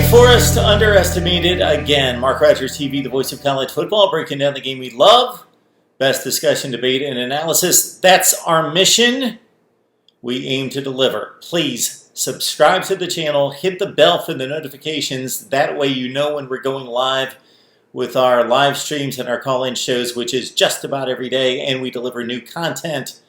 Forest underestimated again. MarkRogersTV, the voice of college football, breaking down the game we love. Best discussion, debate, and analysis. That's our mission. We aim to deliver. Please subscribe to the channel. Hit the bell for the notifications. That way you know when we're going live with our live streams and our call-in shows, which is just about every day. And we deliver new content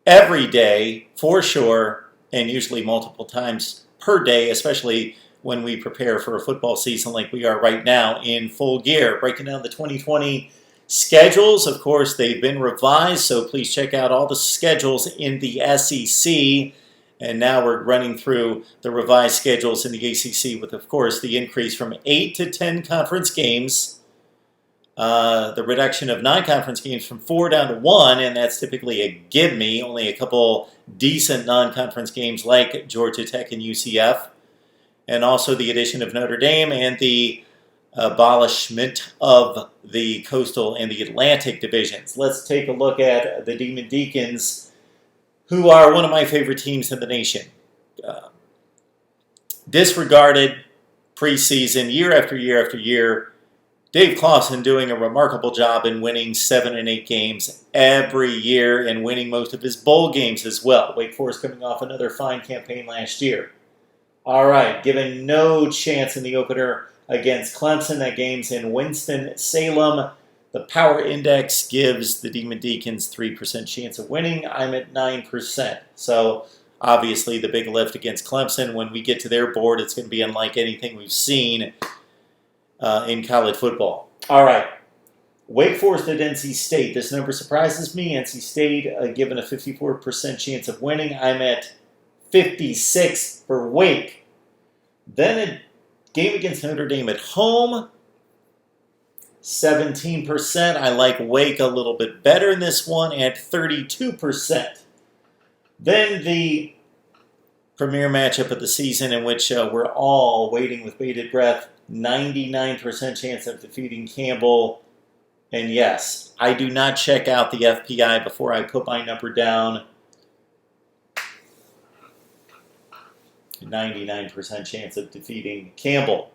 every day for sure, and usually multiple times per day, especially when we prepare for a football season like we are right now in full gear. Breaking down the 2020 schedules. Of course, they've been revised, so please check out all the schedules in the SEC. And now we're running through the revised schedules in the ACC with, of course, the increase from 8 to 10 conference games, the reduction of non-conference games from 4 down to 1, and that's typically a give-me, only a couple decent non-conference games like Georgia Tech and UCF. And also the addition of Notre Dame and the abolishment of the Coastal and the Atlantic divisions. Let's take a look at the Deacons, who are one of my favorite teams in the nation. Disregarded preseason year after year after year. Dave Clawson doing a remarkable job in winning 7 and 8 games every year and winning most of his bowl games as well. Wake Forest coming off another fine campaign last year. All right, given no chance in the opener against Clemson. That game's in Winston-Salem. The power index gives the Deacons 3% chance of winning. I'm at 9%. So obviously the big lift against Clemson, when we get to their board, it's going to be unlike anything we've seen in college football. All right, Wake Forest at NC State. This number surprises me. NC State given a 54% chance of winning. I'm at 56 for Wake. Then a game against Notre Dame at home, 17%. I like Wake a little bit better in this one at 32%. Then the premier matchup of the season, in which we're all waiting with bated breath, 99% chance of defeating Campbell. And yes, I do not check out the FPI before I put my number down. 99% chance of defeating Campbell.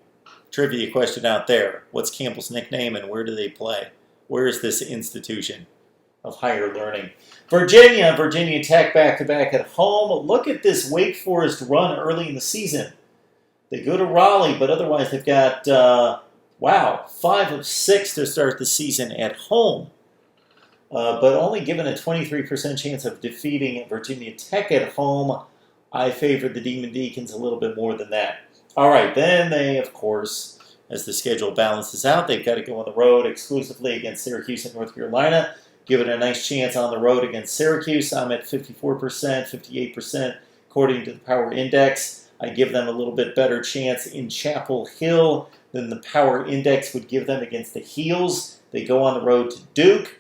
Trivia question out there. What's Campbell's nickname and where do they play? Where is this institution of higher learning? Virginia Tech back-to-back at home. Look at this Wake Forest run early in the season. They go to Raleigh, but otherwise they've got, 5 of 6 to start the season at home. But only given a 23% chance of defeating Virginia Tech at home. I favored the Deacons a little bit more than that. All right, then they, of course, as the schedule balances out, they've got to go on the road exclusively against Syracuse and North Carolina. Give it a nice chance on the road against Syracuse. I'm at 54%, 58% according to the Power Index. I give them a little bit better chance in Chapel Hill than the Power Index would give them against the Heels. They go on the road to Duke.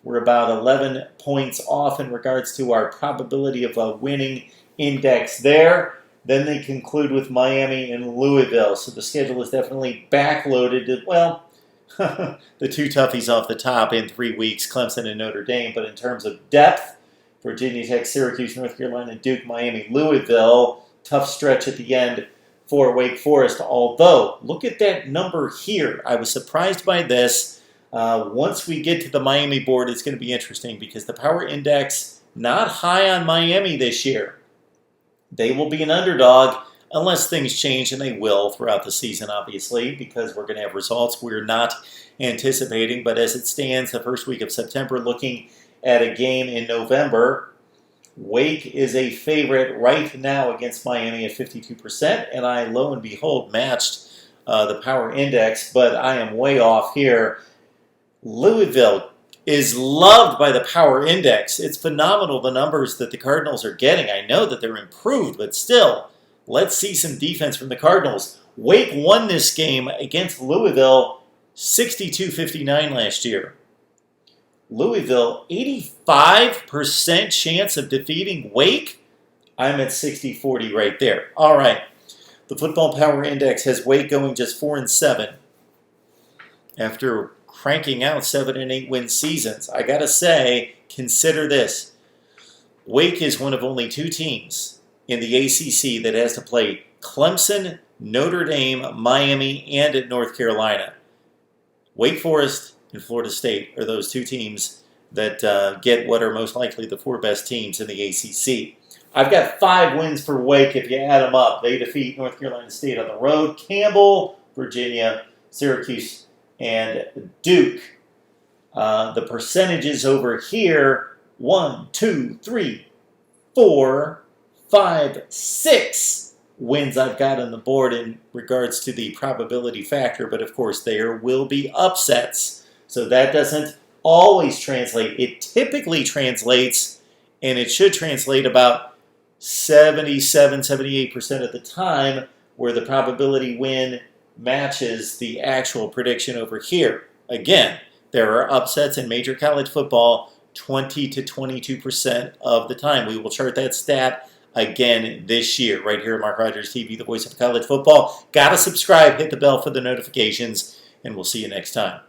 We're about 11 points off in regards to our probability of winning index there. Then they conclude with Miami and Louisville. So the schedule is definitely backloaded. Well, the two toughies off the top in 3 weeks, Clemson and Notre Dame. But in terms of depth, Virginia Tech, Syracuse, North Carolina, Duke, Miami, Louisville. Tough stretch at the end for Wake Forest. Although, look at that number here. I was surprised by this. Once we get to the Miami board, it's going to be interesting because the power index not high on Miami this year. They will be an underdog unless things change, and they will throughout the season, obviously, because we're going to have results we're not anticipating. But as it stands, the first week of September, looking at a game in November, Wake is a favorite right now against Miami at 52%, and I, lo and behold, matched the power index, but I am way off here. Louisville is loved by the power index. It's phenomenal, the numbers that the Cardinals are getting. I know that they're improved, but still, let's see some defense from the Cardinals. Wake won this game against Louisville 62-59 last year. Louisville, 85% chance of defeating Wake? I'm at 60-40 right there. All right. The Football Power Index has Wake going just 4-7 after cranking out 7 and 8 win seasons. I gotta say, consider this. Wake is one of only 2 teams in the ACC that has to play Clemson, Notre Dame, Miami, and at North Carolina. Wake Forest and Florida State are those two teams that get what are most likely the 4 best teams in the ACC. I've got 5 wins for Wake if you add them up. They defeat North Carolina State on the road, Campbell, Virginia, Syracuse, and Duke. The percentages over here, 1, 2, 3, 4, 5, 6 wins I've got on the board in regards to the probability factor, but of course there will be upsets. So that doesn't always translate. It typically translates, and it should translate about 77, 78% of the time, where the probability win matches the actual prediction over here. Again, there are upsets in major college football 20 to 22% of the time. We will chart that stat again this year, right here at Mark Rogers TV, the voice of college football. Gotta subscribe, hit the bell for the notifications, and we'll see you next time.